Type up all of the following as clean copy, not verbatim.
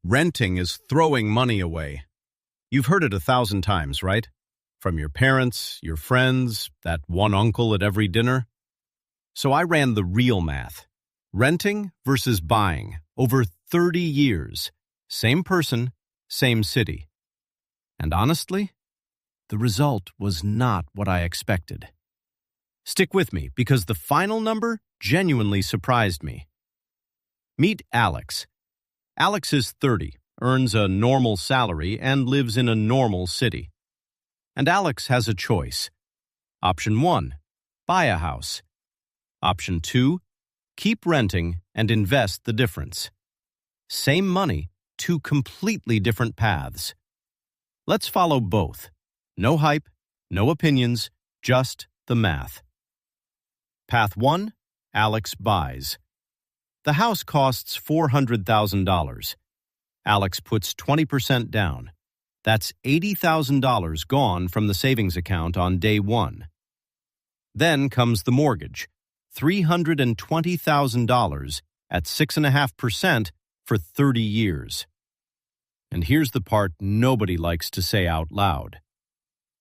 Renting is throwing money away. You've heard it 1,000 times, right? From your parents, your friends, that one uncle at every dinner. So I ran the real math. Renting versus buying over 30 years. Same person, same city. And honestly, the result was not what I expected. Stick with me because the final number genuinely surprised me. Meet Alex. Alex is 30, earns a normal salary, and lives in a normal city. And Alex has a choice. Option 1, buy a house. Option 2, keep renting and invest the difference. Same money, two completely different paths. Let's follow both. No hype, no opinions, just the math. Path 1, Alex buys. The house costs $400,000. Alex puts 20% down. That's $80,000 gone from the savings account on day one. Then comes the mortgage, $320,000 at 6.5% for 30 years. And here's the part nobody likes to say out loud.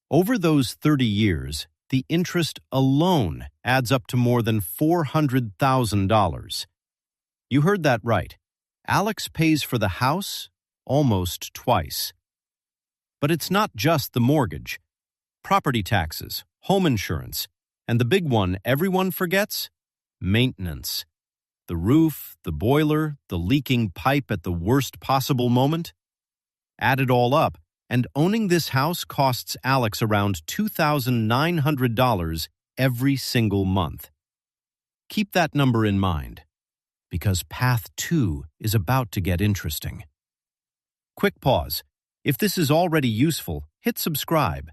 Over those 30 years, the interest alone adds up to more than $400,000. You heard that right. Alex pays for the house almost twice. But it's not just the mortgage. Property taxes, home insurance, and the big one everyone forgets, maintenance. The roof, the boiler, the leaking pipe at the worst possible moment. Add it all up, and owning this house costs Alex around $2,900 every single month. Keep that number in mind, because Path 2 is about to get interesting. Quick pause. If this is already useful, hit subscribe.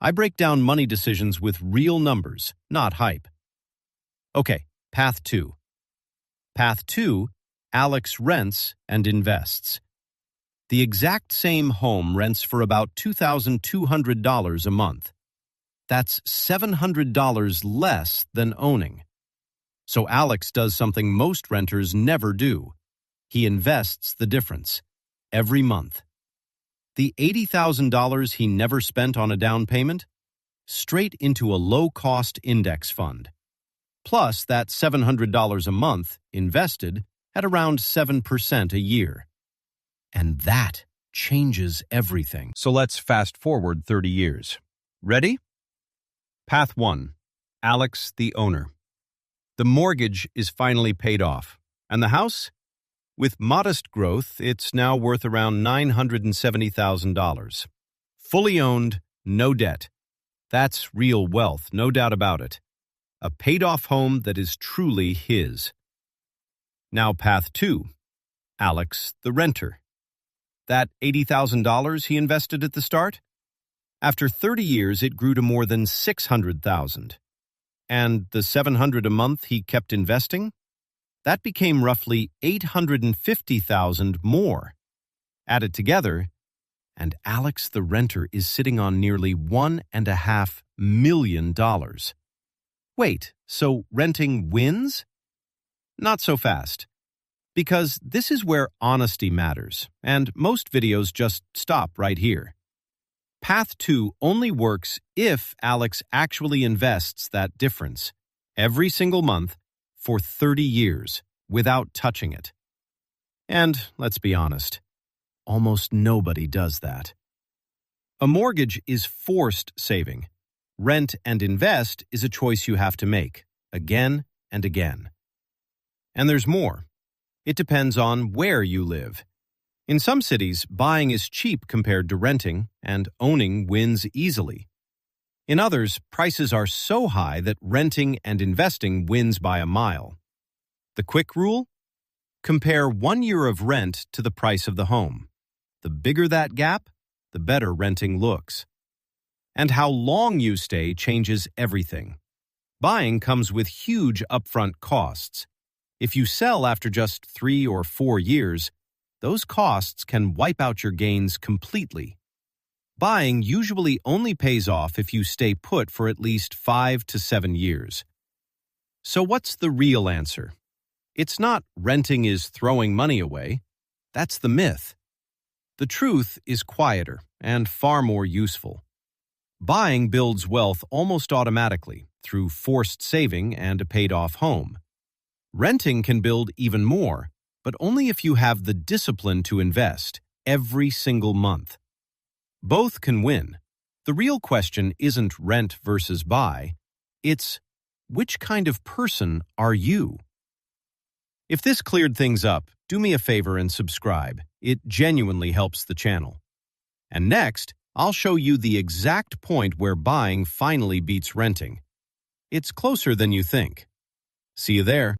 I break down money decisions with real numbers, not hype. Okay, Path 2. Path 2, Alex rents and invests. The exact same home rents for about $2,200 a month. That's $700 less than owning. So Alex does something most renters never do. He invests the difference every month. The $80,000 he never spent on a down payment? Straight into a low-cost index fund. Plus that $700 a month invested at around 7% a year. And that changes everything. So let's fast forward 30 years. Ready? Path 1. Alex, the owner. The mortgage is finally paid off. And the house? With modest growth, it's now worth around $970,000. Fully owned, no debt. That's real wealth, no doubt about it. A paid-off home that is truly his. Now Path 2. Alex, the renter. That $80,000 he invested at the start? After 30 years, it grew to more than $600,000. And the $700 a month he kept investing? That became roughly $850,000 more. Add it together, and Alex the renter is sitting on nearly $1.5 million. Wait, so renting wins? Not so fast. Because this is where honesty matters, and most videos just stop right here. Path 2 only works if Alex actually invests that difference every single month for 30 years without touching it. And let's be honest, almost nobody does that. A mortgage is forced saving. Rent and invest is a choice you have to make, again and again. And there's more. It depends on where you live. In some cities, buying is cheap compared to renting, and owning wins easily. In others, prices are so high that renting and investing wins by a mile. The quick rule? Compare 1 year of rent to the price of the home. The bigger that gap, the better renting looks. And how long you stay changes everything. Buying comes with huge upfront costs. If you sell after just 3 or 4 years, those costs can wipe out your gains completely. Buying usually only pays off if you stay put for at least 5 to 7 years. So what's the real answer? It's not renting is throwing money away. That's the myth. The truth is quieter and far more useful. Buying builds wealth almost automatically through forced saving and a paid-off home. Renting can build even more, but only if you have the discipline to invest every single month. Both can win. The real question isn't rent versus buy. It's, which kind of person are you? If this cleared things up, do me a favor and subscribe. It genuinely helps the channel. And next, I'll show you the exact point where buying finally beats renting. It's closer than you think. See you there.